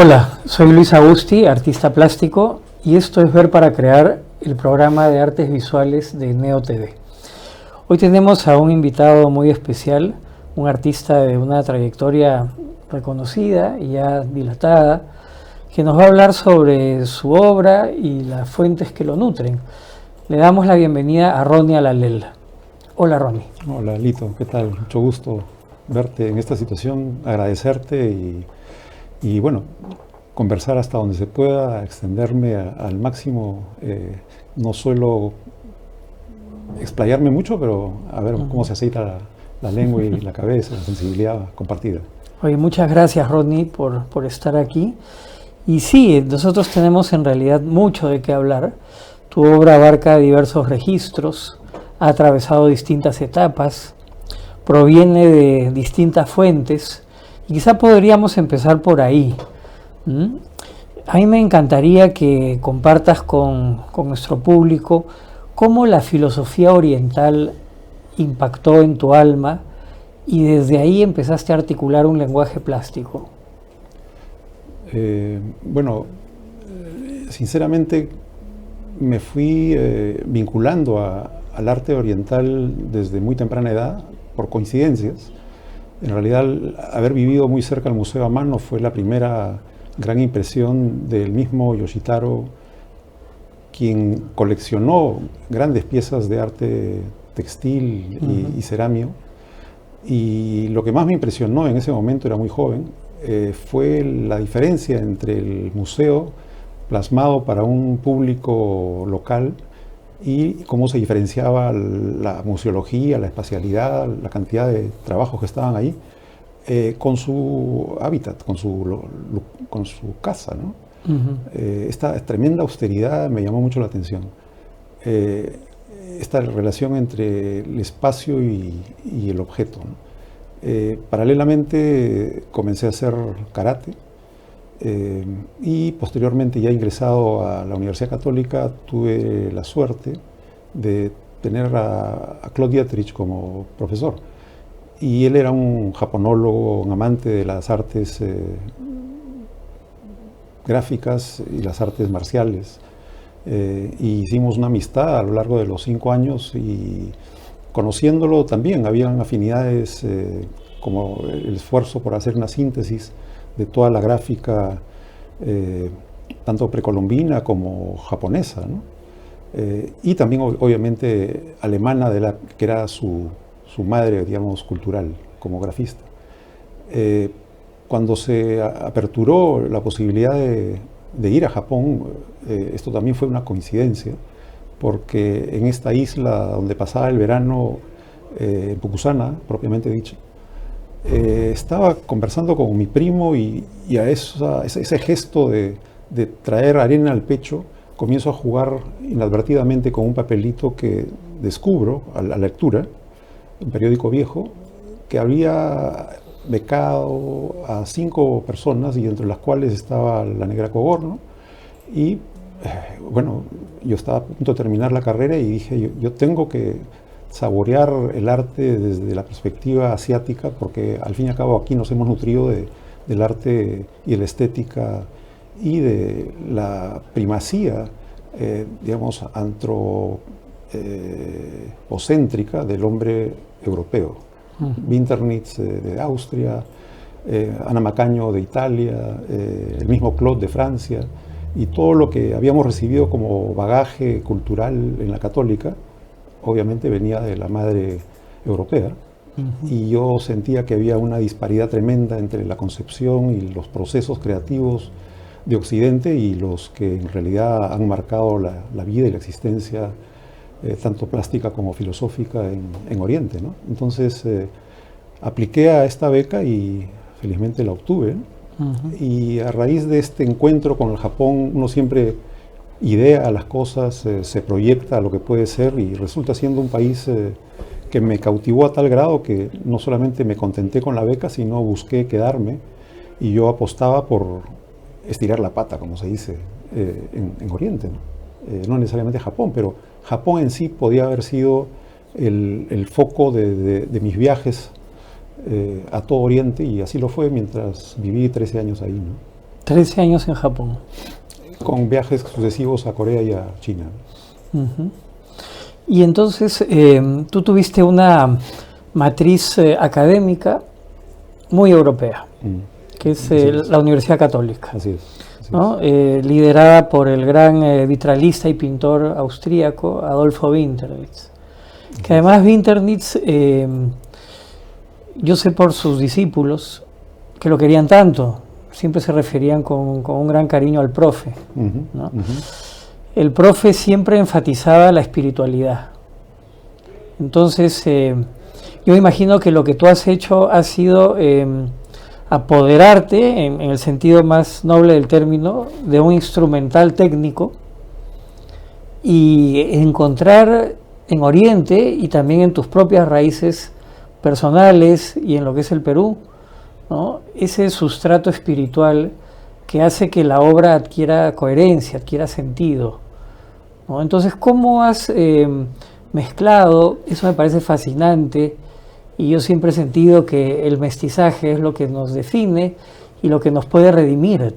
Hola, soy Luis Agusti, artista plástico, y esto es Ver para Crear, el programa de artes visuales de Neo TV. Hoy tenemos a un invitado muy especial, un artista de una trayectoria reconocida y ya dilatada, que nos va a hablar sobre su obra y las fuentes que lo nutren. Le damos la bienvenida a Ronnie Alalel. Hola, Ronnie. Hola, Lito, ¿qué tal? Mucho gusto verte en esta situación, agradecerte y bueno, conversar hasta donde se pueda, extenderme al máximo. No suelo explayarme mucho, pero a ver cómo se aceita la lengua y la cabeza, la sensibilidad compartida. Oye, muchas gracias, Ronnie, por estar aquí. Y sí, nosotros tenemos en realidad mucho de qué hablar. Tu obra abarca diversos registros, ha atravesado distintas etapas, proviene de distintas fuentes, y quizá podríamos empezar por ahí. A mí me encantaría que compartas con nuestro público cómo la filosofía oriental impactó en tu alma y desde ahí empezaste a articular un lenguaje plástico. Sinceramente me fui vinculando al arte oriental desde muy temprana edad, por coincidencias. En realidad, haber vivido muy cerca del Museo a mano fue la primera gran impresión del mismo Yoshitaro, quien coleccionó grandes piezas de arte textil y cerámico. Y lo que más me impresionó en ese momento, era muy joven, fue la diferencia entre el museo plasmado para un público local y cómo se diferenciaba la museología, la espacialidad, la cantidad de trabajos que estaban ahí, con su hábitat, con su casa, ¿no? Esta tremenda austeridad me llamó mucho la atención. Esta relación entre el espacio y el objeto, ¿no? Paralelamente comencé a hacer karate y posteriormente, ya ingresado a la Universidad Católica, tuve la suerte de tener a Claude Dietrich como profesor. Y él era un japonólogo, un amante de las artes gráficas y las artes marciales. Y hicimos una amistad a lo largo de los 5 años, y conociéndolo también habían afinidades, como el esfuerzo por hacer una síntesis de toda la gráfica, tanto precolombina como japonesa, ¿no? Y también obviamente alemana, que era su madre, digamos, cultural como grafista. Cuando se aperturó la posibilidad de ir a Japón, esto también fue una coincidencia, porque en esta isla donde pasaba el verano, en Fukusana, propiamente dicho, estaba conversando con mi primo y a ese gesto de traer arena al pecho, comienzo a jugar inadvertidamente con un papelito que descubro a la lectura, un periódico viejo, que había becado a 5 personas, y entre las cuales estaba la Negra Cogorno. Y bueno, yo estaba a punto de terminar la carrera y dije, yo tengo que saborear el arte desde la perspectiva asiática, porque al fin y al cabo aquí nos hemos nutrido del arte y de la estética y de la primacía, digamos, antropocéntrica del hombre europeo. Winternitz de Austria, Ana Macaño de Italia, el mismo Claude de Francia, y todo lo que habíamos recibido como bagaje cultural en la Católica, obviamente venía de la madre europea. Y yo sentía que había una disparidad tremenda entre la concepción y los procesos creativos de Occidente y los que en realidad han marcado la vida y la existencia, tanto plástica como filosófica, en Oriente, ¿no? Entonces apliqué a esta beca y felizmente la obtuve, ¿no? Y a raíz de este encuentro con el Japón, uno siempre idea las cosas, se proyecta a lo que puede ser, y resulta siendo un país que me cautivó a tal grado que no solamente me contenté con la beca, sino busqué quedarme, y yo apostaba por estirar la pata, como se dice en Oriente, ¿no? No necesariamente Japón, pero Japón en sí podía haber sido el foco de mis viajes a todo Oriente, y así lo fue mientras viví 13 años ahí, ¿no? 13 años en Japón. Con viajes sucesivos a Corea y a China. Uh-huh. Y entonces tú tuviste una matriz académica muy europea, que es la Universidad Católica. Así es. ¿No? Liderada por el gran vitralista y pintor austríaco Adolfo Winterlitz. Que además Winterlitz, yo sé por sus discípulos que lo querían tanto, siempre se referían con un gran cariño al profe. ¿No? El profe siempre enfatizaba la espiritualidad. Entonces, yo imagino que lo que tú has hecho ha sido apoderarte, en el sentido más noble del término, de un instrumental técnico y encontrar en Oriente y también en tus propias raíces personales y en lo que es el Perú, ¿no? Ese sustrato espiritual que hace que la obra adquiera coherencia, adquiera sentido, ¿no? Entonces, ¿cómo has mezclado? Eso me parece fascinante. Y yo siempre he sentido que el mestizaje es lo que nos define y lo que nos puede redimir.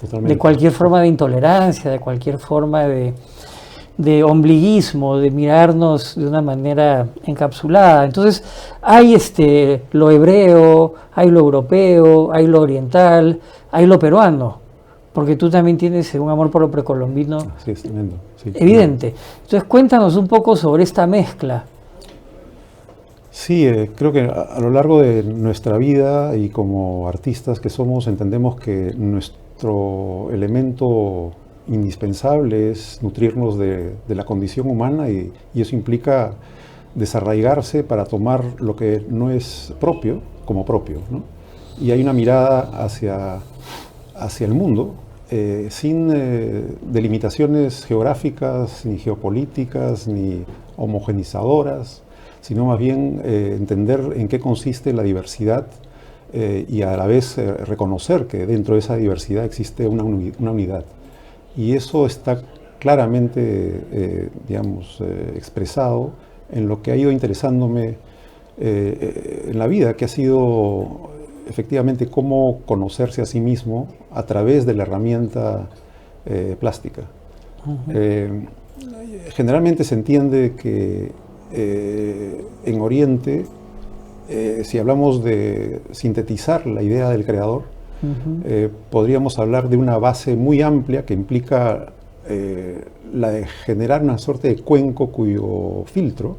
Totalmente. De cualquier forma de intolerancia, de cualquier forma de ombliguismo, de mirarnos de una manera encapsulada. Entonces, hay lo hebreo, hay lo europeo, hay lo oriental, hay lo peruano, porque tú también tienes un amor por lo precolombino. Sí, es tremendo. Sí, evidente. Entonces, cuéntanos un poco sobre esta mezcla. Sí, creo que a lo largo de nuestra vida y como artistas que somos, entendemos que nuestro elemento indispensable es nutrirnos de la condición humana y eso implica desarraigarse para tomar lo que no es propio como propio, ¿no? Y hay una mirada hacia el mundo sin delimitaciones geográficas, ni geopolíticas, ni homogenizadoras, sino más bien entender en qué consiste la diversidad y a la vez reconocer que dentro de esa diversidad existe una unidad. Y eso está claramente, expresado en lo que ha ido interesándome en la vida, que ha sido efectivamente cómo conocerse a sí mismo a través de la herramienta plástica. Uh-huh. Generalmente se entiende que en Oriente, si hablamos de sintetizar la idea del creador, uh-huh, podríamos hablar de una base muy amplia que implica la de generar una suerte de cuenco cuyo filtro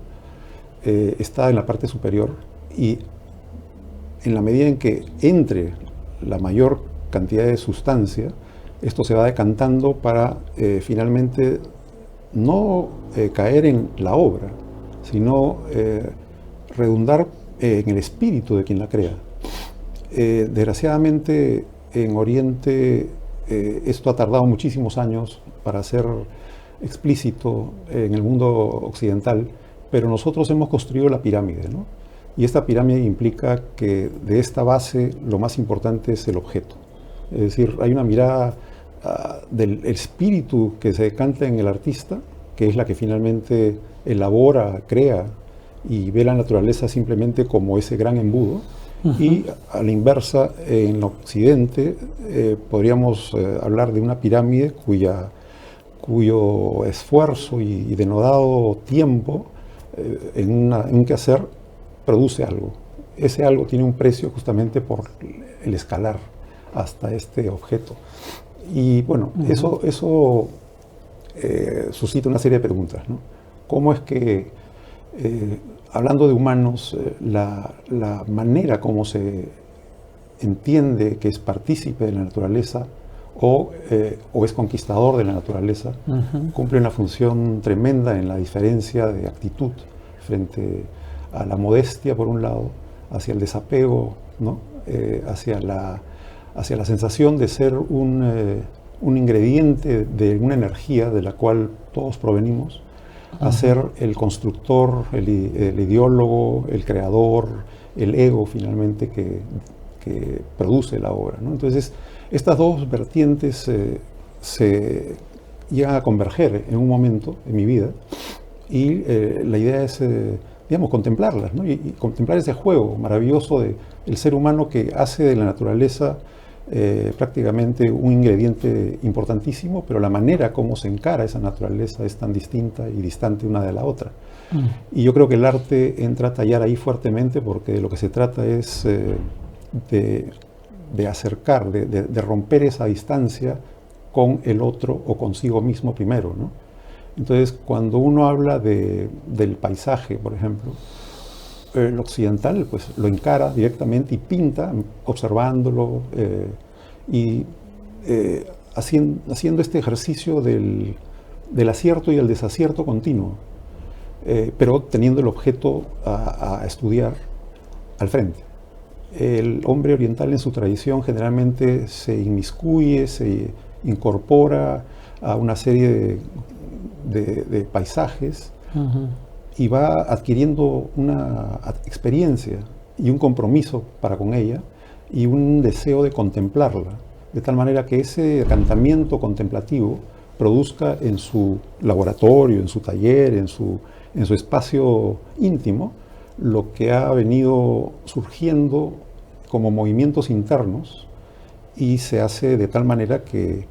está en la parte superior, y en la medida en que entre la mayor cantidad de sustancia, esto se va decantando para finalmente no caer en la obra, sino redundar en el espíritu de quien la crea. Desgraciadamente, en Oriente esto ha tardado muchísimos años para ser explícito en el mundo occidental, pero nosotros hemos construido la pirámide, ¿no? Y esta pirámide implica que de esta base lo más importante es el objeto. Es decir, hay una mirada del espíritu que se decanta en el artista, que es la que finalmente elabora, crea y ve la naturaleza simplemente como ese gran embudo. Uh-huh. Y a la inversa, en Occidente podríamos hablar de una pirámide cuyo esfuerzo y denodado tiempo en un quehacer produce algo. Ese algo tiene un precio justamente por el escalar hasta este objeto. Y bueno, uh-huh, eso suscita una serie de preguntas, ¿no? ¿Cómo es que, hablando de humanos, la manera como se entiende que es partícipe de la naturaleza o es conquistador de la naturaleza, uh-huh, cumple una función tremenda en la diferencia de actitud frente a la modestia, por un lado, hacia el desapego, ¿no? hacia la sensación de ser un ingrediente de una energía de la cual todos provenimos, uh-huh, a ser el constructor, el ideólogo, el creador, el ego finalmente que produce la obra, ¿no? Entonces, estas dos vertientes se llegan a converger en un momento en mi vida, y la idea es, contemplarlas, ¿no? Y contemplar ese juego maravilloso del ser humano que hace de la naturaleza prácticamente un ingrediente importantísimo, pero la manera como se encara esa naturaleza es tan distinta y distante una de la otra. Y yo creo que el arte entra a tallar ahí fuertemente, porque de lo que se trata es de acercar, de romper esa distancia con el otro o consigo mismo primero, ¿no? Entonces, cuando uno habla del paisaje, por ejemplo, el occidental pues lo encara directamente y pinta observándolo y haciendo este ejercicio del acierto y el desacierto continuo, pero teniendo el objeto a estudiar al frente. El hombre oriental en su tradición generalmente se inmiscuye, se incorpora a una serie de paisajes y va adquiriendo una experiencia y un compromiso para con ella y un deseo de contemplarla, de tal manera que ese encantamiento contemplativo produzca en su laboratorio, en su taller, en su espacio íntimo, lo que ha venido surgiendo como movimientos internos y se hace de tal manera que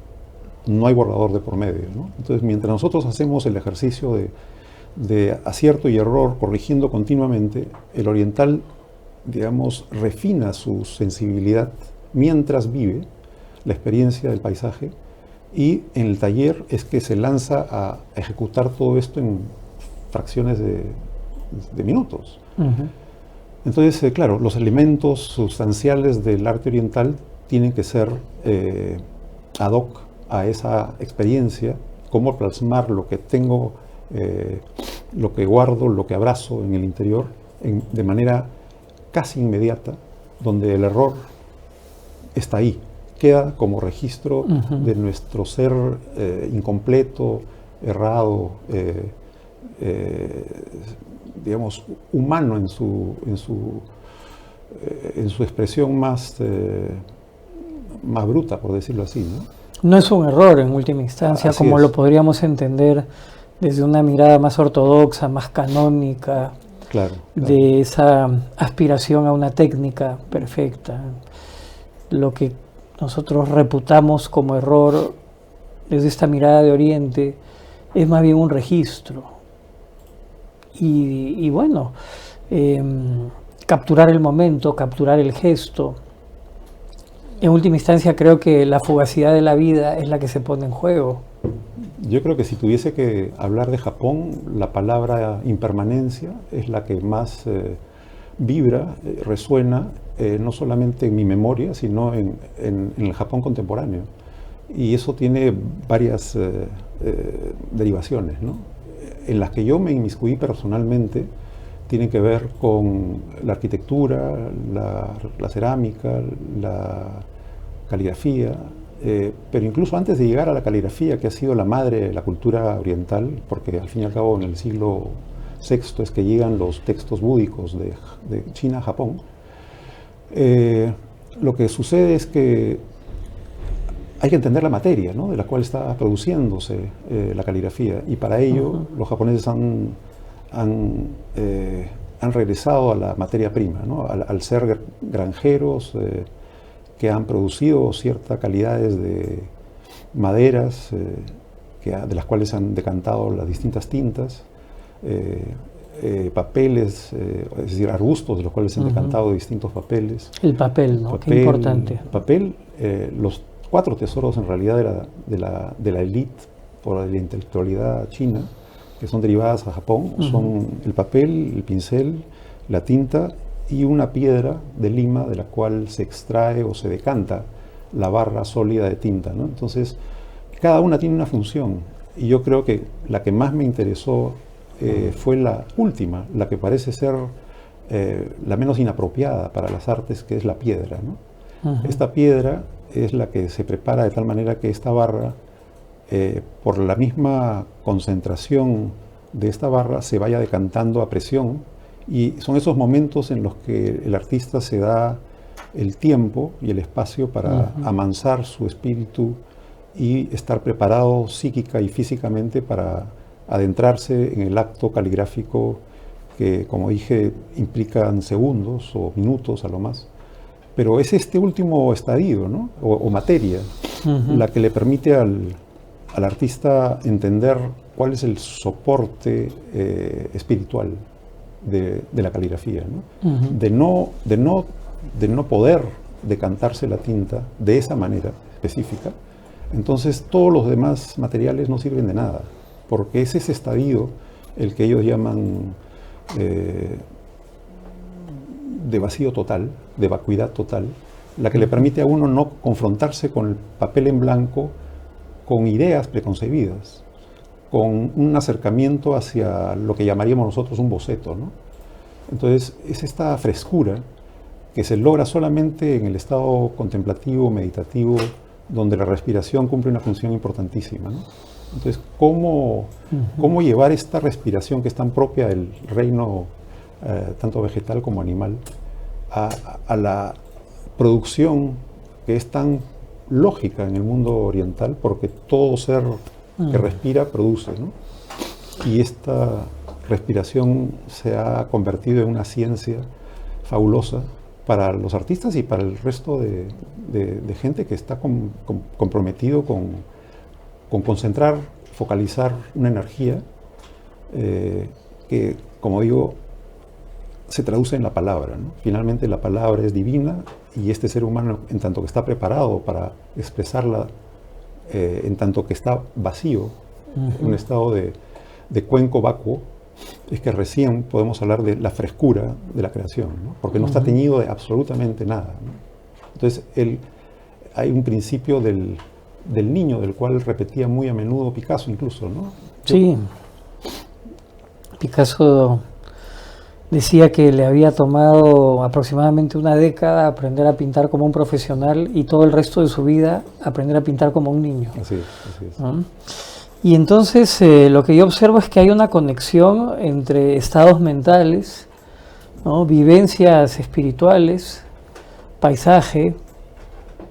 no hay borrador de por medio, ¿no? Entonces, mientras nosotros hacemos el ejercicio de acierto y error, corrigiendo continuamente, el oriental, digamos, refina su sensibilidad mientras vive la experiencia del paisaje, y en el taller es que se lanza a ejecutar todo esto en fracciones de minutos. Entonces, claro, los elementos sustanciales del arte oriental tienen que ser ad hoc a esa experiencia, cómo plasmar lo que tengo, lo que guardo, lo que abrazo en el interior, de manera casi inmediata, donde el error está ahí, queda como registro de nuestro ser incompleto, errado, digamos, humano en su expresión más bruta, por decirlo así, ¿no? No es un error en última instancia, Así como es. lo podríamos entender desde una mirada más ortodoxa, más canónica, Claro. de esa aspiración a una técnica perfecta. Lo que nosotros reputamos como error desde esta mirada de Oriente es más bien un registro. Y bueno, capturar el momento, capturar el gesto. En última instancia, creo que la fugacidad de la vida es la que se pone en juego. Yo creo que si tuviese que hablar de Japón, la palabra impermanencia es la que más vibra, resuena, no solamente en mi memoria, sino en el Japón contemporáneo. Y eso tiene varias derivaciones, ¿no? En las que yo me inmiscuí personalmente, tienen que ver con la arquitectura, la cerámica, la caligrafía, pero incluso antes de llegar a la caligrafía, que ha sido la madre de la cultura oriental, porque al fin y al cabo en el siglo VI es que llegan los textos búdicos de China a Japón, lo que sucede es que hay que entender la materia, ¿no?, de la cual está produciéndose la caligrafía, y para ello los japoneses han regresado a la materia prima, ¿no?, al ser granjeros que han producido ciertas calidades de maderas de las cuales han decantado las distintas tintas, papeles, es decir, arbustos de los cuales se han decantado distintos papeles. El papel, ¿no? Qué importante. Papel, los 4 tesoros en realidad de la élite o de la intelectualidad china, que son derivadas a Japón, son el papel, el pincel, la tinta y una piedra de lima de la cual se extrae o se decanta la barra sólida de tinta, ¿no? Entonces, cada una tiene una función, y yo creo que la que más me interesó fue la última, la que parece ser la menos inapropiada para las artes, que es la piedra, ¿no? Esta piedra es la que se prepara de tal manera que esta barra, por la misma concentración de esta barra, se vaya decantando a presión, y son esos momentos en los que el artista se da el tiempo y el espacio para amansar su espíritu y estar preparado psíquica y físicamente para adentrarse en el acto caligráfico que, como dije, implican segundos o minutos a lo más, Pero es este último estadio, ¿no? O materia, la que le permite al artista entender cuál es el soporte espiritual de la caligrafía, ¿no? De no poder decantarse la tinta de esa manera específica, entonces todos los demás materiales no sirven de nada, porque es ese estadio el que ellos llaman de vacío total, de vacuidad total, la que le permite a uno no confrontarse con el papel en blanco, con ideas preconcebidas, con un acercamiento hacia lo que llamaríamos nosotros un boceto, ¿no? Entonces, es esta frescura que se logra solamente en el estado contemplativo, meditativo, donde la respiración cumple una función importantísima, ¿no? Entonces, ¿cómo llevar esta respiración que es tan propia del reino tanto vegetal como animal a la producción que es tan lógica en el mundo oriental, porque todo ser que respira produce, ¿no? Y esta respiración se ha convertido en una ciencia fabulosa para los artistas y para el resto de gente que está comprometido con concentrar, focalizar una energía que, como digo, se traduce en la palabra, ¿no? Finalmente la palabra es divina y este ser humano, en tanto que está preparado para expresarla, en tanto que está vacío, en un estado de cuenco vacuo, es que recién podemos hablar de la frescura de la creación, ¿no? Porque no está teñido de absolutamente nada, ¿no? Entonces, hay un principio del niño, del cual repetía muy a menudo Picasso incluso, ¿no? Sí. Picasso decía que le había tomado aproximadamente una década aprender a pintar como un profesional y todo el resto de su vida aprender a pintar como un niño. Así es. ¿No? Y entonces lo que yo observo es que hay una conexión entre estados mentales, ¿no? Vivencias espirituales, paisaje,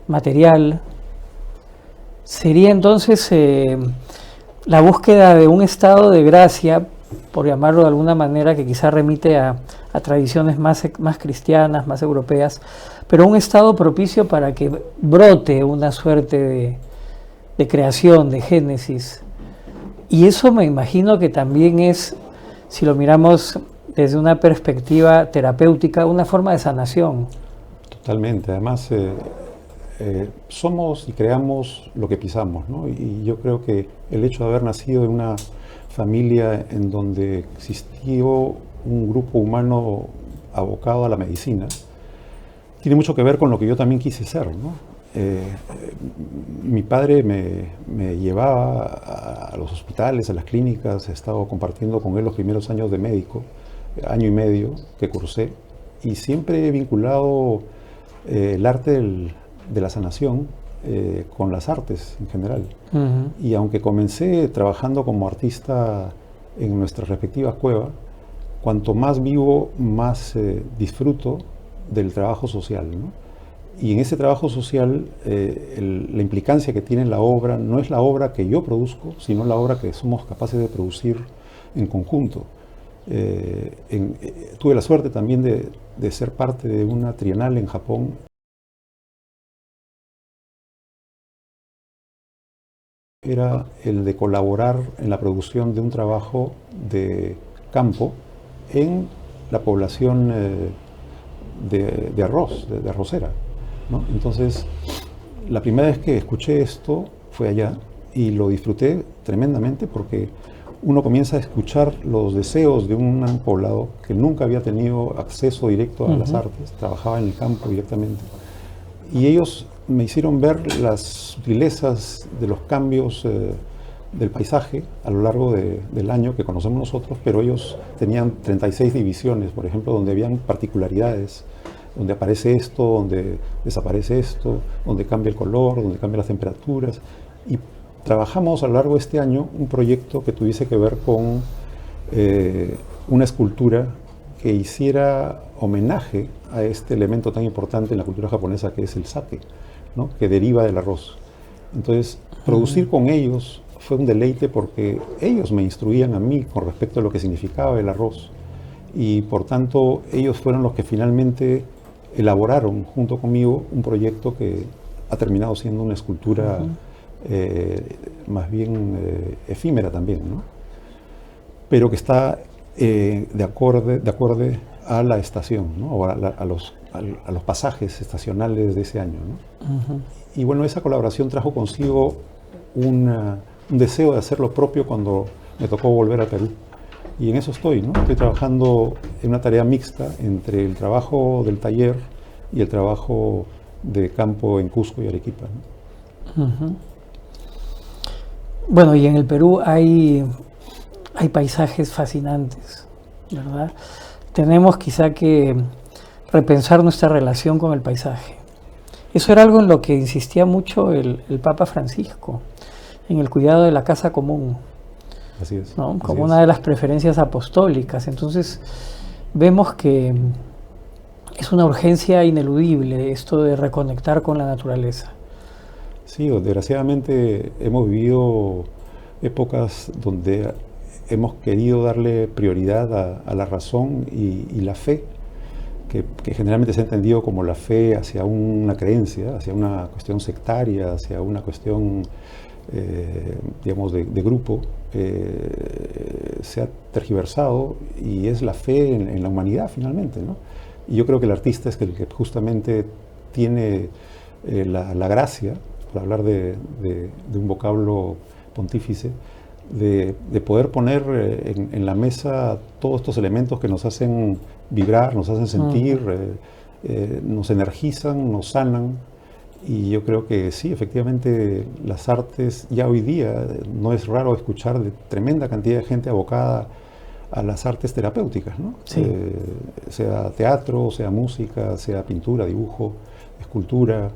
material. Sería entonces la búsqueda de un estado de gracia, por llamarlo de alguna manera, que quizá remite a tradiciones más cristianas, más europeas, pero un estado propicio para que brote una suerte de creación, de génesis. Y eso me imagino que también es, si lo miramos desde una perspectiva terapéutica, una forma de sanación. Totalmente. Además, somos y creamos lo que pisamos, ¿no? Y yo creo que el hecho de haber nacido en una familia en donde existió un grupo humano abocado a la medicina tiene mucho que ver con lo que yo también quise ser, ¿no? Mi padre me llevaba a los hospitales, a las clínicas. He estado compartiendo con él los primeros años de médico, año y medio que cursé, y siempre he vinculado el arte de la sanación con las artes en general. Y aunque comencé trabajando como artista en nuestras respectivas cuevas, cuanto más vivo, más disfruto del trabajo social, ¿no? Y en ese trabajo social, la implicancia que tiene la obra no es la obra que yo produzco, sino la obra que somos capaces de producir en conjunto. Tuve la suerte también de ser parte de una trienal en Japón. Era el de colaborar en la producción de un trabajo de campo en la población de arroz, de arrocera, ¿no? Entonces, la primera vez que escuché esto fue allá y lo disfruté tremendamente porque uno comienza a escuchar los deseos de un poblado que nunca había tenido acceso directo a las artes, trabajaba en el campo directamente. Y ellos me hicieron ver las sutilezas de los cambios del paisaje a lo largo del año que conocemos nosotros, pero ellos tenían 36 divisiones, por ejemplo, donde habían particularidades, donde aparece esto, donde desaparece esto, donde cambia el color, donde cambian las temperaturas. Y trabajamos a lo largo de este año un proyecto que tuviese que ver con una escultura que hiciera homenaje a este elemento tan importante en la cultura japonesa que es el sake, ¿no? Que deriva del arroz. Entonces, producir con ellos fue un deleite porque ellos me instruían a mí con respecto a lo que significaba el arroz y por tanto ellos fueron los que finalmente elaboraron junto conmigo un proyecto que ha terminado siendo una escultura más bien efímera también, ¿no? Pero que está de acorde a la estación, ¿no? O a los pasajes estacionales de ese año, ¿no? Y bueno, esa colaboración trajo consigo un deseo de hacer lo propio cuando me tocó volver al Perú. Y en eso estoy, ¿no? Estoy trabajando en una tarea mixta entre el trabajo del taller y el trabajo de campo en Cusco y Arequipa, ¿no? Bueno, y en el Perú hay paisajes fascinantes, ¿verdad? Tenemos quizá que repensar nuestra relación con el paisaje. Eso era algo en lo que insistía mucho el Papa Francisco, en el cuidado de la casa común. Así es. ¿No? Como una de las preferencias apostólicas. Entonces, vemos que es una urgencia ineludible esto de reconectar con la naturaleza. Sí, desgraciadamente hemos vivido épocas donde hemos querido darle prioridad a la razón y la fe, que generalmente se ha entendido como la fe hacia una creencia, hacia una cuestión sectaria, hacia una cuestión, digamos, de grupo, se ha tergiversado y es la fe en la humanidad finalmente, ¿no? Y yo creo que el artista es el que justamente tiene la gracia, por hablar de un vocablo pontífice, de poder poner en la mesa todos estos elementos que nos hacen vibrar, nos hacen sentir, nos energizan, nos sanan. Y yo creo que sí, efectivamente, las artes ya hoy día no es raro escuchar de tremenda cantidad de gente abocada a las artes terapéuticas, ¿no? Sí. Sea teatro, sea música, sea pintura, dibujo, escultura,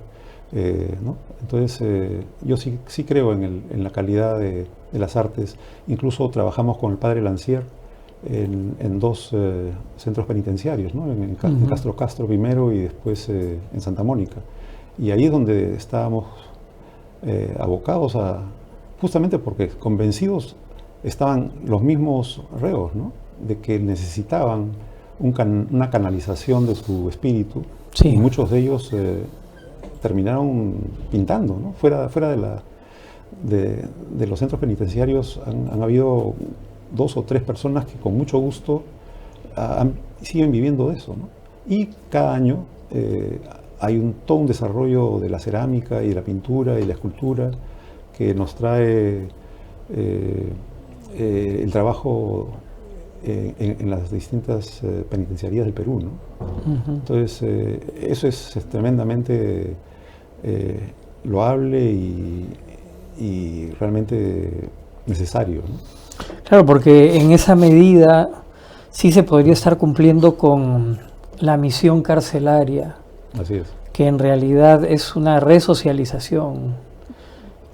¿no? Entonces, yo sí creo en la calidad de las artes. Incluso trabajamos con el padre Lancier en dos centros penitenciarios, ¿no? En Castro primero y después en Santa Mónica. Y ahí es donde estábamos abocados justamente porque convencidos estaban los mismos reos, ¿no? De que necesitaban una canalización de su espíritu. Sí. Y muchos de ellos terminaron pintando, ¿no? Fuera de los centros penitenciarios han habido 2 o 3 personas que con mucho gusto siguen viviendo de eso, ¿no? Y cada año hay todo un desarrollo de la cerámica y de la pintura y la escultura que nos trae el trabajo en las distintas penitenciarías del Perú, ¿no? Entonces, eso es tremendamente loable y realmente necesario, ¿no? Claro, porque en esa medida sí se podría estar cumpliendo con la misión carcelaria. Así es. Que en realidad es una resocialización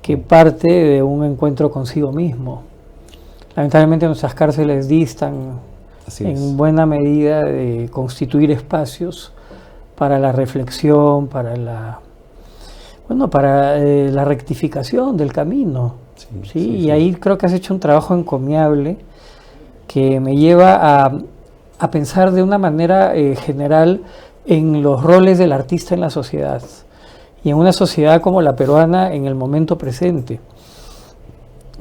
que parte de un encuentro consigo mismo. Lamentablemente nuestras cárceles distan en buena medida de constituir espacios para la reflexión, para la rectificación del camino. Sí. Y ahí creo que has hecho un trabajo encomiable que me lleva a pensar de una manera general en los roles del artista en la sociedad y en una sociedad como la peruana en el momento presente,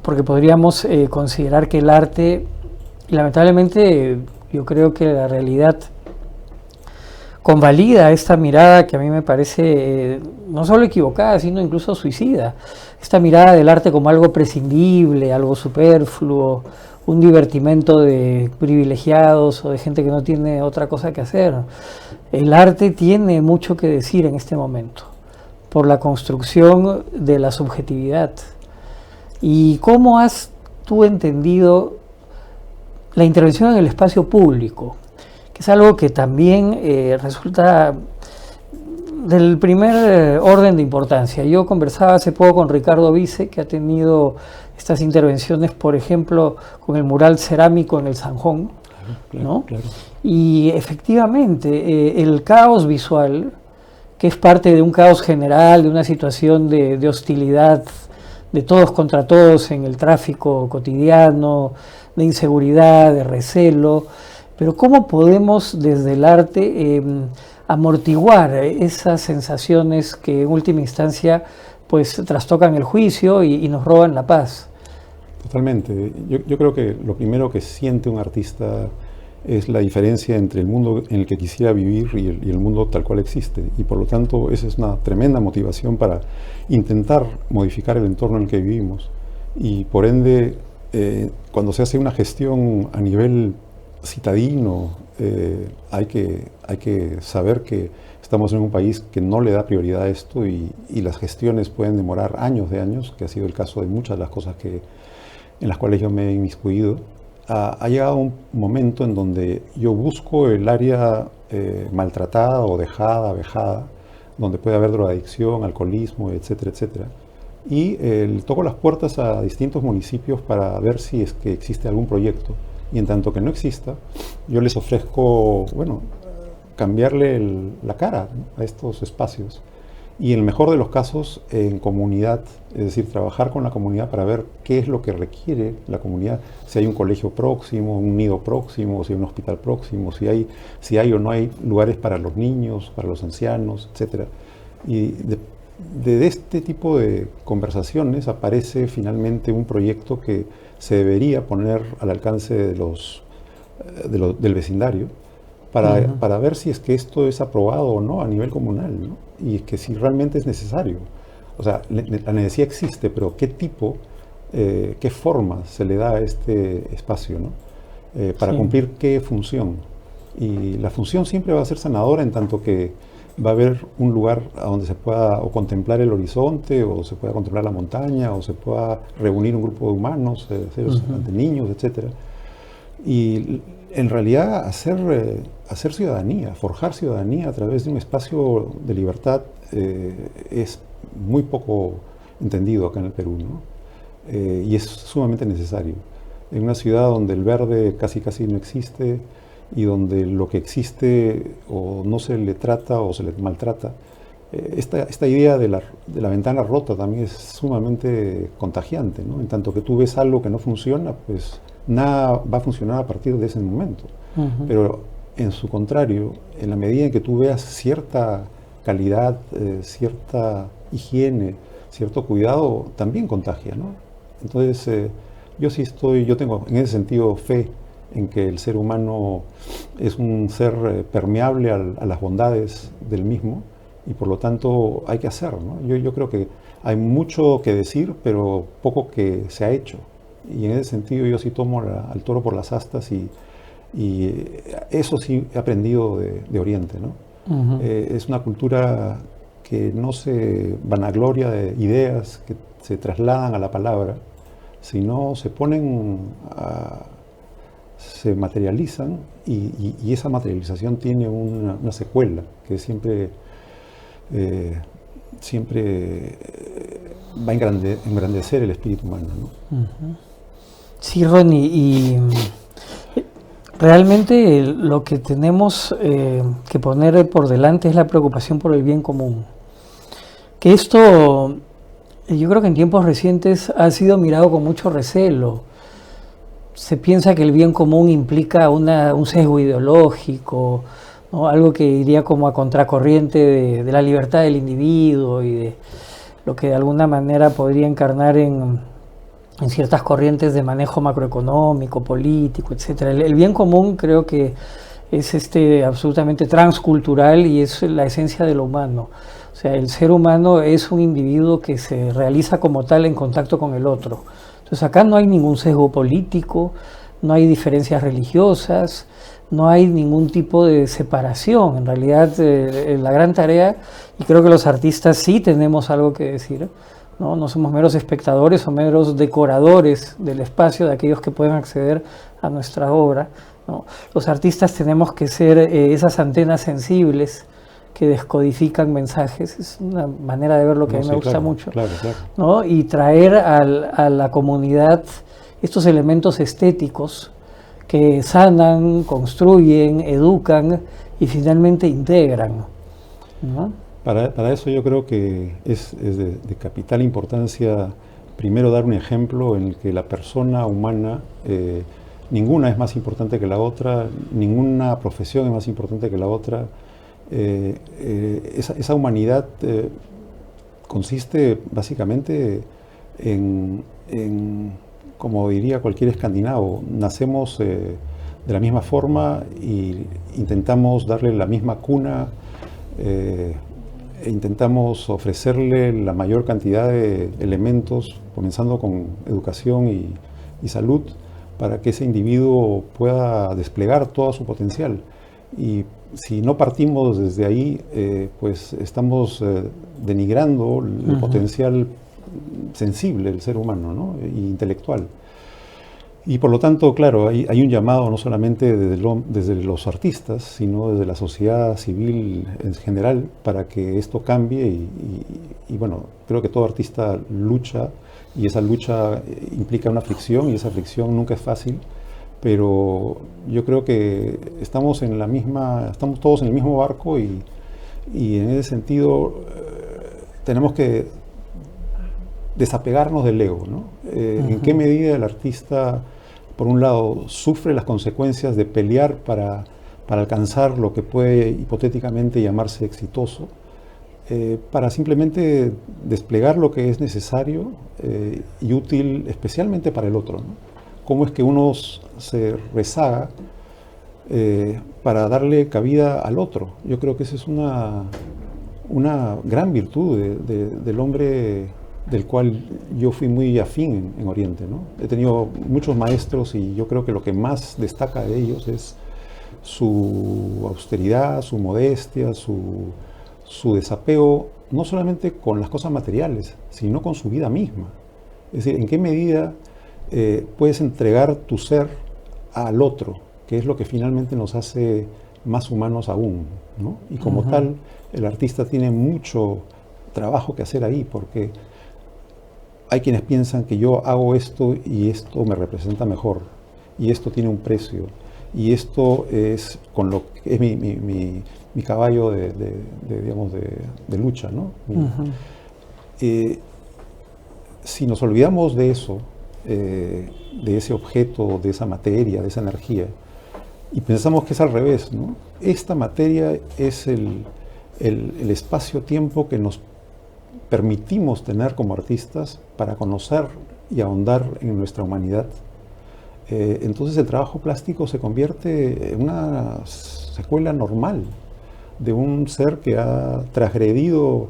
porque podríamos considerar que el arte, y lamentablemente yo creo que la realidad convalida esta mirada que a mí me parece no solo equivocada, sino incluso suicida, esta mirada del arte como algo prescindible, algo superfluo, un divertimento de privilegiados o de gente que no tiene otra cosa que hacer. El arte tiene mucho que decir en este momento, por la construcción de la subjetividad. ¿Y cómo has tú entendido la intervención en el espacio público? Que es algo que también resulta del primer orden de importancia. Yo conversaba hace poco con Ricardo Vice, que ha tenido estas intervenciones, por ejemplo, con el mural cerámico en el Sanjón, ¿no? Claro. Y efectivamente, el caos visual, que es parte de un caos general, de una situación de hostilidad, de todos contra todos en el tráfico cotidiano, de inseguridad, de recelo, Pero ¿cómo podemos desde el arte amortiguar esas sensaciones que en última instancia pues trastocan el juicio y nos roban la paz? Totalmente. Yo creo que lo primero que siente un artista es la diferencia entre el mundo en el que quisiera vivir y el mundo tal cual existe. Y por lo tanto, esa es una tremenda motivación para intentar modificar el entorno en el que vivimos. Y por ende, cuando se hace una gestión a nivel citadino, hay que saber que estamos en un país que no le da prioridad a esto y las gestiones pueden demorar años de años, que ha sido el caso de muchas de las cosas en las cuales yo me he inmiscuido. Ha llegado un momento en donde yo busco el área maltratada o dejada, vejada, donde puede haber drogadicción, alcoholismo, etcétera, etcétera. Y toco las puertas a distintos municipios para ver si es que existe algún proyecto. Y en tanto que no exista, yo les ofrezco, bueno, cambiarle la cara, ¿no?, a estos espacios. Y en el mejor de los casos, en comunidad, es decir, trabajar con la comunidad para ver qué es lo que requiere la comunidad, si hay un colegio próximo, un nido próximo, si hay un hospital próximo, si hay o no hay lugares para los niños, para los ancianos, etc. Y de este tipo de conversaciones aparece finalmente un proyecto que se debería poner al alcance del vecindario, para ver si es que esto es aprobado o no a nivel comunal, ¿no? Y que si realmente es necesario. O sea, la necesidad existe, pero ¿qué tipo, qué forma se le da a este espacio, ¿no? Para cumplir qué función? Y la función siempre va a ser sanadora, en tanto que va a haber un lugar a donde se pueda o contemplar el horizonte, o se pueda contemplar la montaña, o se pueda reunir un grupo de humanos, ante niños, etc. Y en realidad hacer ciudadanía, forjar ciudadanía a través de un espacio de libertad es muy poco entendido acá en el Perú, ¿no? Y es sumamente necesario. En una ciudad donde el verde casi no existe y donde lo que existe o no se le trata o se le maltrata, esta idea de la ventana rota también es sumamente contagiante, ¿no? En tanto que tú ves algo que no funciona, pues nada va a funcionar a partir de ese momento. Pero en su contrario, en la medida en que tú veas cierta calidad, cierta higiene, cierto cuidado, también contagia, ¿no? Entonces, yo tengo en ese sentido fe en que el ser humano es un ser permeable a las bondades del mismo, y por lo tanto hay que hacer, ¿no? Yo creo que hay mucho que decir, pero poco que se ha hecho. Y en ese sentido yo sí tomo al toro por las astas, y eso sí he aprendido de Oriente, ¿no? Es una cultura que no se vanagloria de ideas que se trasladan a la palabra, sino se materializan, y esa materialización tiene una secuela que siempre va a engrandecer el espíritu humano, ¿no? Sí, Ronnie, y realmente lo que tenemos que poner por delante es la preocupación por el bien común. Que esto, yo creo que en tiempos recientes ha sido mirado con mucho recelo. Se piensa que el bien común implica un sesgo ideológico, ¿no? Algo que iría como a contracorriente de la libertad del individuo y de lo que de alguna manera podría encarnar en ciertas corrientes de manejo macroeconómico, político, etc. El bien común creo que es absolutamente transcultural y es la esencia de lo humano. O sea, el ser humano es un individuo que se realiza como tal en contacto con el otro. Entonces acá no hay ningún sesgo político, no hay diferencias religiosas, no hay ningún tipo de separación. En realidad la gran tarea, y creo que los artistas sí tenemos algo que decir, no somos meros espectadores o meros decoradores del espacio de aquellos que pueden acceder a nuestra obra, ¿no? Los artistas tenemos que ser esas antenas sensibles que descodifican mensajes. Es una manera de ver lo que a mí me gusta mucho, ¿no? Y traer a la comunidad estos elementos estéticos que sanan, construyen, educan y finalmente integran, ¿no? Para eso yo creo que es de capital importancia primero dar un ejemplo en el que la persona humana ninguna es más importante que la otra, ninguna profesión es más importante que la otra. Esa humanidad consiste básicamente como diría cualquier escandinavo, nacemos de la misma forma y intentamos darle la misma cuna, e intentamos ofrecerle la mayor cantidad de elementos, comenzando con educación y salud, para que ese individuo pueda desplegar todo su potencial. Y si no partimos desde ahí, pues estamos denigrando el potencial sensible del ser humano, ¿no? E intelectual. Y por lo tanto, claro, hay un llamado no solamente desde los artistas, sino desde la sociedad civil en general, para que esto cambie. Y bueno, creo que todo artista lucha, y esa lucha implica una fricción, y esa fricción nunca es fácil. Pero yo creo que estamos todos en el mismo barco, y en ese sentido tenemos que desapegarnos del ego, ¿no? ¿En qué medida el artista, por un lado, sufre las consecuencias de pelear para alcanzar lo que puede hipotéticamente llamarse exitoso, para simplemente desplegar lo que es necesario y útil especialmente para el otro, ¿no? Cómo es que uno se rezaga para darle cabida al otro. Yo creo que esa es una gran virtud del hombre, del cual yo fui muy afín en Oriente, ¿no? He tenido muchos maestros, y yo creo que lo que más destaca de ellos es su austeridad, su modestia, su desapego, no solamente con las cosas materiales, sino con su vida misma. Es decir, en qué medida puedes entregar tu ser al otro, que es lo que finalmente nos hace más humanos aún, ¿no? Y como tal, el artista tiene mucho trabajo que hacer ahí, porque hay quienes piensan que yo hago esto y esto me representa mejor, y esto tiene un precio, y esto es con lo que es mi caballo de lucha, ¿no? Si nos olvidamos de eso, de ese objeto, de esa materia, de esa energía, y pensamos que es al revés, ¿no? Esta materia es el espacio-tiempo que nos permitimos tener como artistas para conocer y ahondar en nuestra humanidad. Entonces el trabajo plástico se convierte en una secuela normal de un ser que ha transgredido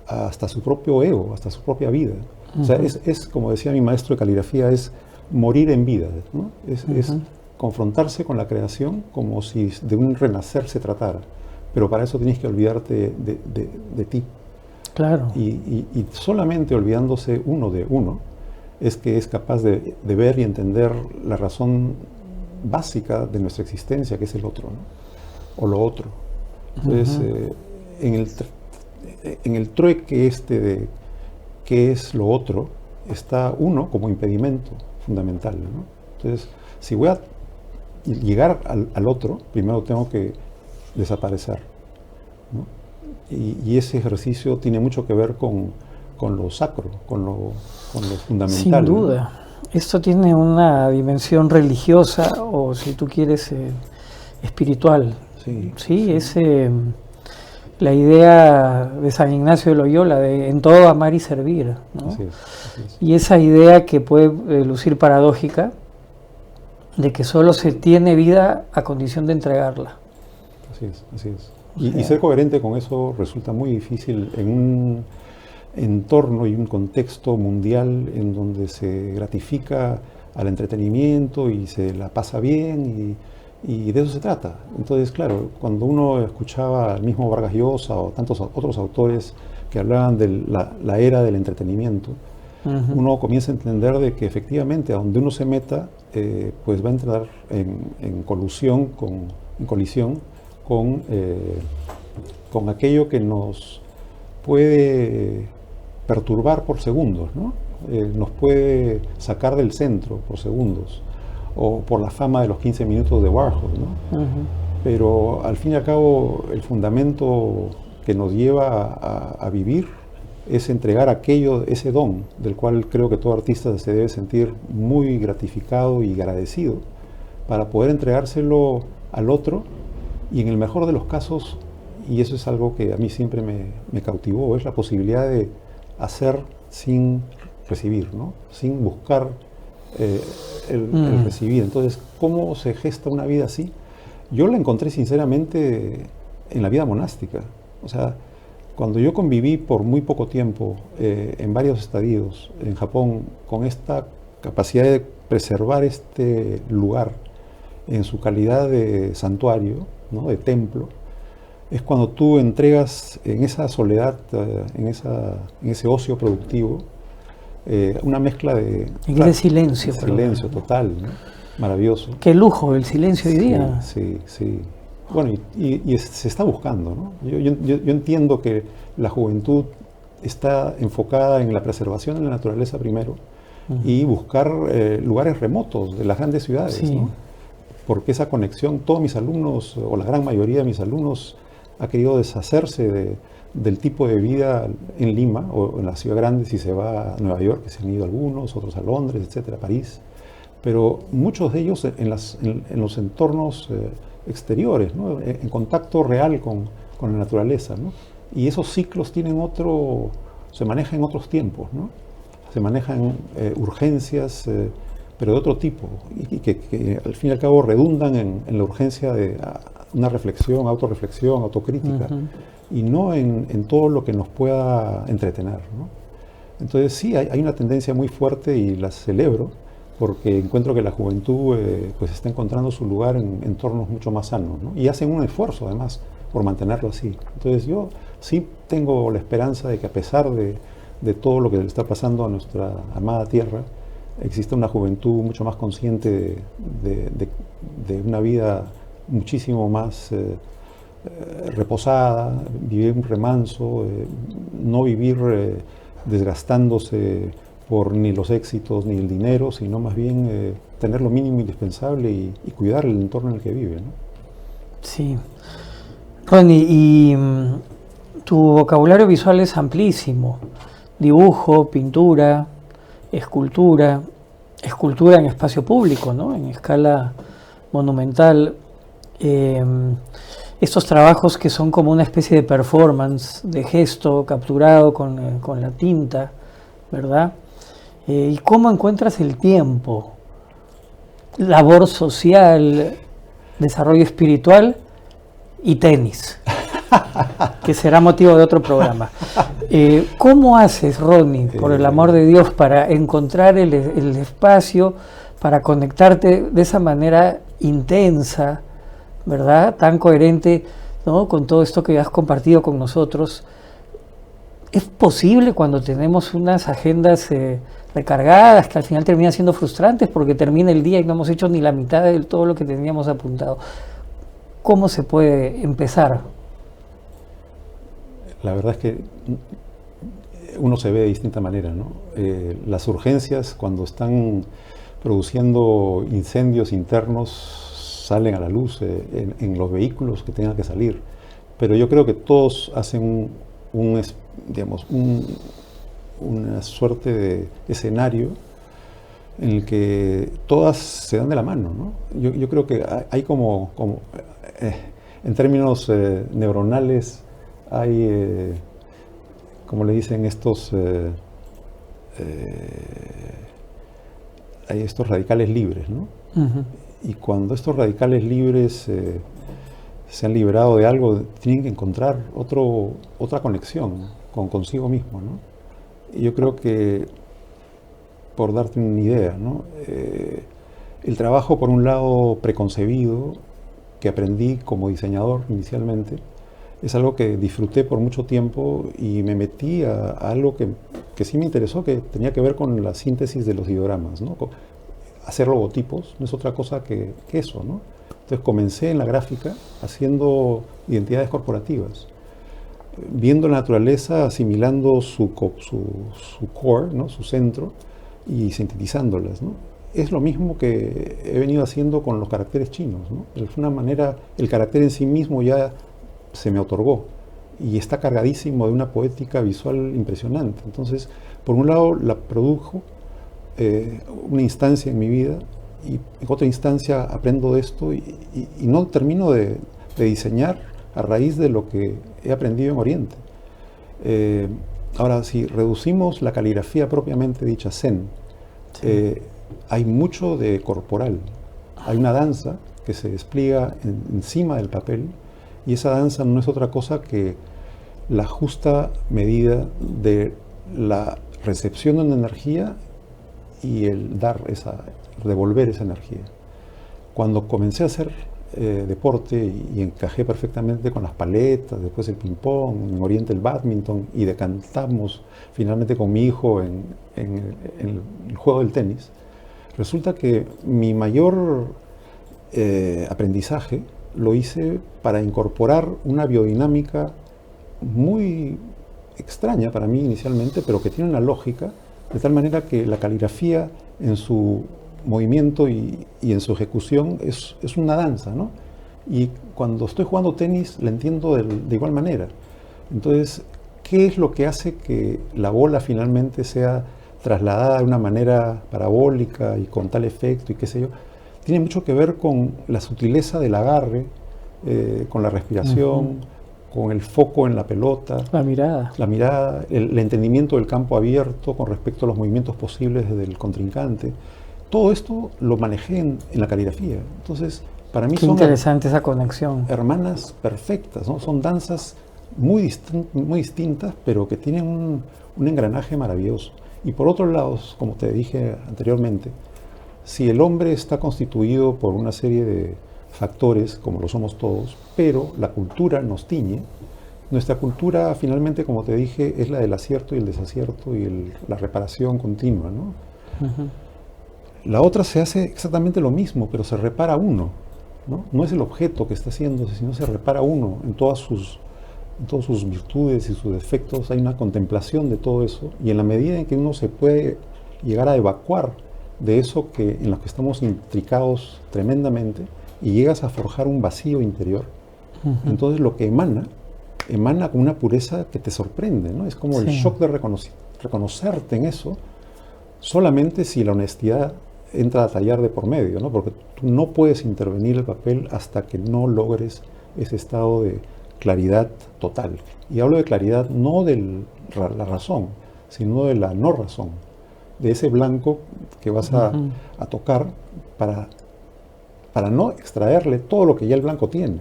hasta su propio ego, hasta su propia vida. O sea, es como decía mi maestro de caligrafía, es morir en vida, ¿no? Es confrontarse con la creación como si de un renacer se tratara. Pero para eso tienes que olvidarte de ti. Claro. Y solamente olvidándose uno de uno es que es capaz de ver y entender la razón básica de nuestra existencia, que es el otro, ¿no? O lo otro. Entonces, en el trueque de qué es lo otro, está uno como impedimento fundamental, ¿no? Entonces, si voy a llegar al otro, primero tengo que desaparecer, ¿no? Y ese ejercicio tiene mucho que ver con lo sacro, con lo fundamental. Sin duda. ¿No? Esto tiene una dimensión religiosa, o si tú quieres, espiritual. Sí. Es la idea de San Ignacio de Loyola, de en todo amar y servir, ¿no? Así es. Y esa idea que puede lucir paradójica, de que solo se tiene vida a condición de entregarla. Así es. Y ser coherente con eso resulta muy difícil en un entorno y un contexto mundial en donde se gratifica al entretenimiento y se la pasa bien, y de eso se trata. Entonces, claro, cuando uno escuchaba al mismo Vargas Llosa o tantos otros autores que hablaban de la era del entretenimiento, uno comienza a entender de que efectivamente a donde uno se meta, pues va a entrar en colisión con aquello que nos puede perturbar por segundos, ¿no? Nos puede sacar del centro por segundos, o por la fama de los 15 minutos de Warhol, ¿no? Pero al fin y al cabo el fundamento que nos lleva a vivir es entregar aquello, ese don, del cual creo que todo artista se debe sentir muy gratificado y agradecido, para poder entregárselo al otro, y en el mejor de los casos, y eso es algo que a mí siempre me cautivó, es la posibilidad de hacer sin recibir, ¿no? Sin buscar el recibir. Entonces, ¿cómo se gesta una vida así? Yo la encontré sinceramente en la vida monástica. O sea, cuando yo conviví por muy poco tiempo en varios estadios en Japón con esta capacidad de preservar este lugar en su calidad de santuario, ¿no? De templo, es cuando tú entregas en esa soledad, en ese ocio productivo, una mezcla de... de silencio. Silencio total, ¿no? Maravilloso. Qué lujo el silencio hoy día. Sí, sí. Bueno, y se está buscando, ¿no? Yo entiendo que la juventud está enfocada en la preservación de la naturaleza primero y buscar lugares remotos de las grandes ciudades, sí. ¿no? Porque esa conexión, todos mis alumnos, o la gran mayoría de mis alumnos, ha querido deshacerse del tipo de vida en Lima o en la ciudad grande, si se va a Nueva York, que se han ido algunos, otros a Londres, etcétera, París. Pero muchos de ellos en los entornos exteriores, ¿no? En contacto real con la naturaleza, ¿no? Y esos ciclos tienen se manejan en otros tiempos, ¿no? Se manejan urgencias, pero de otro tipo, y que al fin y al cabo redundan en la urgencia de una reflexión, autorreflexión, autocrítica, y no en todo lo que nos pueda entretener, ¿no? Entonces sí, hay una tendencia muy fuerte y la celebro, porque encuentro que la juventud pues está encontrando su lugar en entornos mucho más sanos, ¿no? Y hacen un esfuerzo además por mantenerlo así. Entonces yo sí tengo la esperanza de que, a pesar de todo lo que le está pasando a nuestra amada tierra, existe una juventud mucho más consciente de una vida muchísimo más reposada, vivir un remanso, no vivir desgastándose por ni los éxitos ni el dinero, sino más bien tener lo mínimo indispensable y cuidar el entorno en el que vive, ¿no? Sí. Ronnie, y tu vocabulario visual es amplísimo. Dibujo, pintura, escultura en espacio público, ¿no? En escala monumental. Estos trabajos que son como una especie de performance, de gesto capturado con la tinta, ¿verdad? ¿Y cómo encuentras el tiempo? Labor social, desarrollo espiritual y tenis, que será motivo de otro programa. ¿Cómo haces, Ronnie, por el amor de Dios, para encontrar el espacio, para conectarte de esa manera intensa, ¿verdad? Tan coherente, ¿no? Con todo esto que has compartido con nosotros? ¿Es posible cuando tenemos unas agendas recargadas, que al final terminan siendo frustrantes porque termina el día y no hemos hecho ni la mitad de todo lo que teníamos apuntado? ¿Cómo se puede empezar? La verdad es que uno se ve de distinta manera, ¿no? Las urgencias, cuando están produciendo incendios internos, salen a la luz en los vehículos que tengan que salir. Pero yo creo que todos hacen una suerte de escenario en el que todas se dan de la mano, ¿no? Yo creo que hay en términos neuronales, hay, como le dicen hay estos radicales libres, ¿no? Uh-huh. Y cuando estos radicales libres se han liberado de algo, tienen que encontrar otra conexión con consigo mismo, ¿no? Y yo creo que, por darte una idea, ¿no? El trabajo, por un lado, preconcebido, que aprendí como diseñador inicialmente, es algo que disfruté por mucho tiempo y me metí a algo que sí me interesó, que tenía que ver con la síntesis de los ideogramas, ¿no? Hacer logotipos no es otra cosa que eso, ¿no? Entonces comencé en la gráfica haciendo identidades corporativas, viendo la naturaleza, asimilando su core, ¿no? Su centro, y sintetizándolas, ¿no? Es lo mismo que he venido haciendo con los caracteres chinos, ¿no? De alguna manera el carácter en sí mismo ya se me otorgó y está cargadísimo de una poética visual impresionante. Entonces, por un lado, la produjo una instancia en mi vida, y en otra instancia aprendo de esto y no termino de diseñar a raíz de lo que he aprendido en Oriente. Ahora, si reducimos la caligrafía propiamente dicha Zen, hay mucho de corporal. Hay una danza que se despliega encima del papel, y esa danza no es otra cosa que la justa medida de la recepción de una energía y el devolver esa energía. Cuando comencé a hacer deporte y encajé perfectamente con las paletas, después el ping-pong, en Oriente el badminton, y decantamos finalmente con mi hijo en el juego del tenis, resulta que mi mayor aprendizaje lo hice para incorporar una biodinámica muy extraña para mí inicialmente, pero que tiene una lógica, de tal manera que la caligrafía en su movimiento y en su ejecución es una danza, ¿no? Y cuando estoy jugando tenis la entiendo de igual manera. Entonces, ¿qué es lo que hace que la bola finalmente sea trasladada de una manera parabólica y con tal efecto y qué sé yo? Tiene mucho que ver con la sutileza del agarre, con la respiración, con el foco en la pelota. La mirada. El entendimiento del campo abierto con respecto a los movimientos posibles del contrincante. Todo esto lo manejé en la caligrafía. Entonces, para mí Qué interesante esa conexión. Hermanas perfectas, ¿no? Son danzas muy distintas, pero que tienen un engranaje maravilloso. Y por otro lado, como te dije anteriormente, si el hombre está constituido por una serie de factores, como lo somos todos, pero la cultura nos tiñe, nuestra cultura finalmente, como te dije, es la del acierto y el desacierto y la reparación continua, ¿no? La otra se hace exactamente lo mismo, pero se repara uno, ¿no? No es el objeto que está haciéndose, sino se repara uno en todas sus virtudes y sus defectos. Hay una contemplación de todo eso, y en la medida en que uno se puede llegar a evacuar de eso en lo que estamos intricados tremendamente, y llegas a forjar un vacío interior, entonces lo que emana con una pureza que te sorprende, ¿no? Es como el shock de reconocerte en eso, solamente si la honestidad entra a tallar de por medio, ¿no? Porque tú no puedes intervenir el papel hasta que no logres ese estado de claridad total. Y hablo de claridad no de la razón, sino de la no razón, de ese blanco que vas a tocar para no extraerle todo lo que ya el blanco tiene.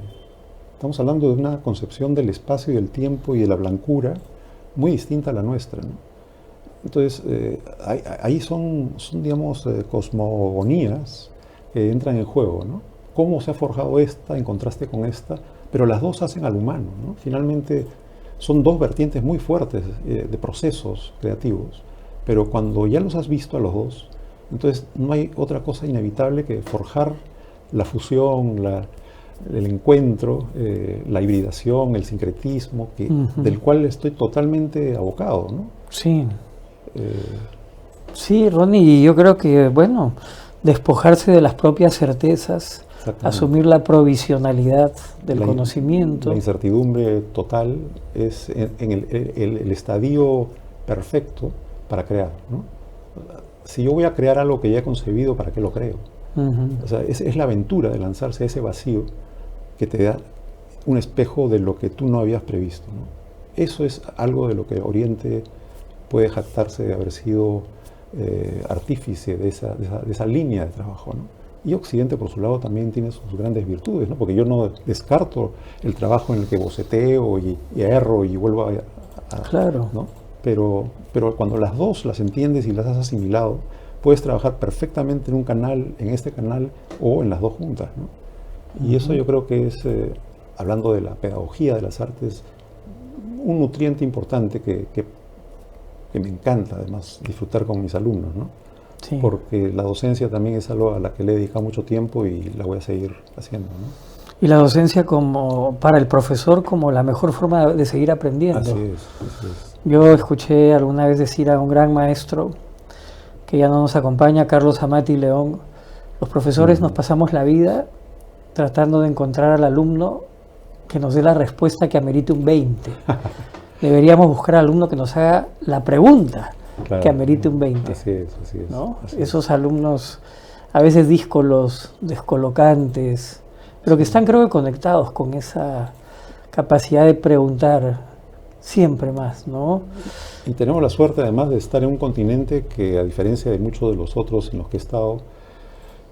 Estamos hablando de una concepción del espacio y del tiempo y de la blancura muy distinta a la nuestra, ¿no? Entonces, ahí son digamos, cosmogonías que entran en juego, ¿no? Cómo se ha forjado esta en contraste con esta, pero las dos hacen al humano, ¿no? Finalmente, son dos vertientes muy fuertes de procesos creativos, pero cuando ya los has visto a los dos, entonces no hay otra cosa inevitable que forjar la fusión, el encuentro, la hibridación, el sincretismo, del cual estoy totalmente abocado, ¿no? Sí. Sí, Ronnie, yo creo que, bueno, despojarse de las propias certezas, asumir la provisionalidad del conocimiento. La incertidumbre total es en el estadio perfecto para crear, ¿no? Si yo voy a crear algo que ya he concebido, ¿para qué lo creo? O sea, es la aventura de lanzarse a ese vacío que te da un espejo de lo que tú no habías previsto, ¿no? Eso es algo de lo que Oriente puede jactarse de haber sido artífice de esa línea de trabajo, ¿no? Y Occidente, por su lado, también tiene sus grandes virtudes, ¿no? Porque yo no descarto el trabajo en el que boceteo y erro y vuelvo claro, ¿no? Pero cuando las dos las entiendes y las has asimilado, puedes trabajar perfectamente en un canal, en este canal, o en las dos juntas, ¿no? Y eso yo creo que es, hablando de la pedagogía de las artes, un nutriente importante que me encanta, además, disfrutar con mis alumnos, ¿no? Sí. Porque la docencia también es algo a la que le he dedicado mucho tiempo y la voy a seguir haciendo, ¿no? Y la docencia como para el profesor como la mejor forma de seguir aprendiendo. Así es. Yo escuché alguna vez decir a un gran maestro que ya no nos acompaña, Carlos Amati León, los profesores nos pasamos la vida tratando de encontrar al alumno que nos dé la respuesta que amerite un 20. Deberíamos buscar al alumno que nos haga la pregunta que amerite un 20. Así es. ¿No? Así Esos alumnos a veces díscolos, descolocantes, pero que están creo que conectados con esa capacidad de preguntar siempre más, ¿no? Y tenemos la suerte además de estar en un continente que, a diferencia de muchos de los otros en los que he estado,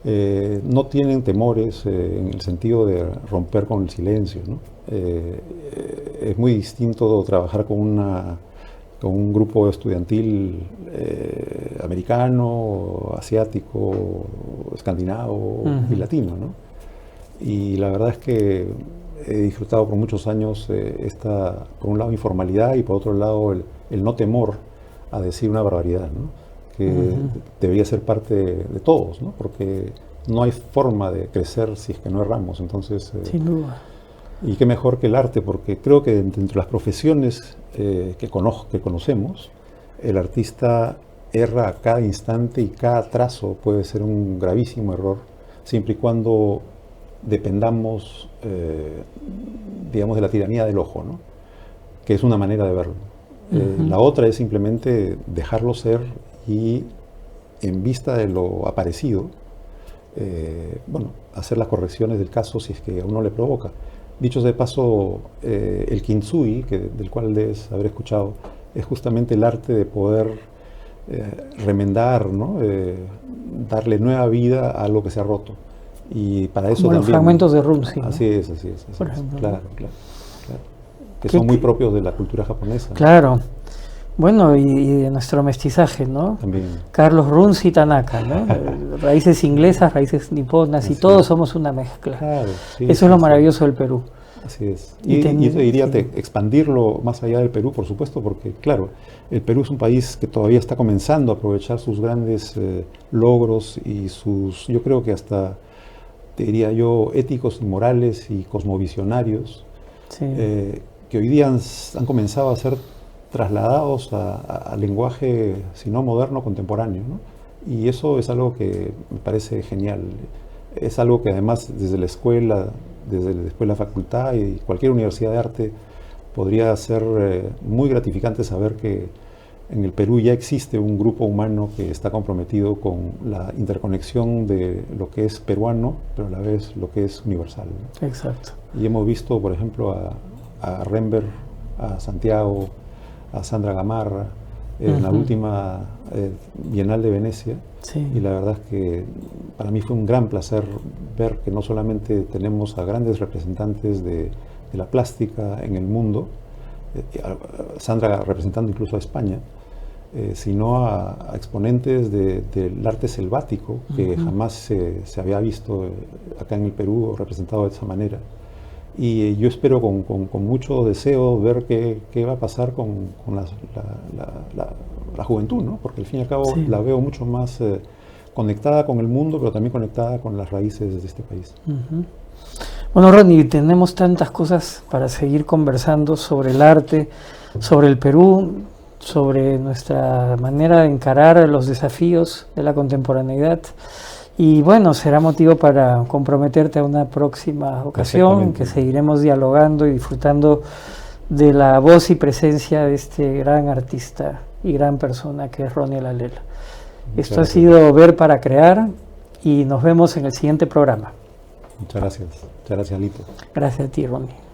no tienen temores en el sentido de romper con el silencio, ¿no? Es muy distinto trabajar con un grupo estudiantil americano, asiático, escandinavo y latino, ¿no? Y la verdad es que he disfrutado por muchos años esta, por un lado, informalidad y por otro lado el no temor a decir una barbaridad, ¿no? Que debería ser parte de todos, ¿no? Porque no hay forma de crecer si es que no erramos. Entonces, sin duda. Y qué mejor que el arte, porque creo que entre las profesiones que conocemos, el artista erra a cada instante y cada trazo puede ser un gravísimo error, siempre y cuando dependamos, digamos, de la tiranía del ojo, ¿no? Que es una manera de verlo. La otra es simplemente dejarlo ser y, en vista de lo aparecido, bueno, hacer las correcciones del caso si es que a uno le provoca. Dicho de paso, el kintsugi, del cual debes haber escuchado, es justamente el arte de poder remendar, ¿no? Darle nueva vida a algo que se ha roto. Y para eso como también, los fragmentos de Rumsi, ¿no? Así es. Por ejemplo, claro. Que son muy propios de la cultura japonesa. Claro. Bueno, y de nuestro mestizaje, ¿no? También. Carlos Runzi Tanaka, ¿no? Raíces inglesas, raíces niponas, y todos somos una mezcla. Claro, sí, eso es lo maravilloso del Perú. Así es. Y yo te diría expandirlo más allá del Perú, por supuesto, porque, claro, el Perú es un país que todavía está comenzando a aprovechar sus grandes logros y sus, yo creo que hasta, te diría yo, éticos y morales y cosmovisionarios, que hoy día han comenzado a ser trasladados al lenguaje, si no moderno, contemporáneo, ¿no? Y eso es algo que me parece genial. Es algo que además desde la escuela, después la facultad y cualquier universidad de arte podría ser muy gratificante saber que en el Perú ya existe un grupo humano que está comprometido con la interconexión de lo que es peruano, pero a la vez lo que es universal, ¿no? Exacto. Y hemos visto, por ejemplo, a Rembert, a Santiago, a Sandra Gamarra, en la última Bienal de Venecia, y la verdad es que para mí fue un gran placer ver que no solamente tenemos a grandes representantes de la plástica en el mundo, Sandra representando incluso a España, sino a exponentes del arte selvático que jamás se había visto acá en el Perú representado de esa manera. Y yo espero con mucho deseo ver qué va a pasar con la juventud, ¿no? Porque al fin y al cabo la veo mucho más conectada con el mundo, pero también conectada con las raíces de este país. Bueno, Ronnie, tenemos tantas cosas para seguir conversando sobre el arte, sobre el Perú, sobre nuestra manera de encarar los desafíos de la contemporaneidad. Y bueno, será motivo para comprometerte a una próxima ocasión, que seguiremos dialogando y disfrutando de la voz y presencia de este gran artista y gran persona que es Ronnie Lalela. Esto ha sido Ver para Crear y nos vemos en el siguiente programa. Muchas gracias, Lito. Gracias a ti, Ronnie.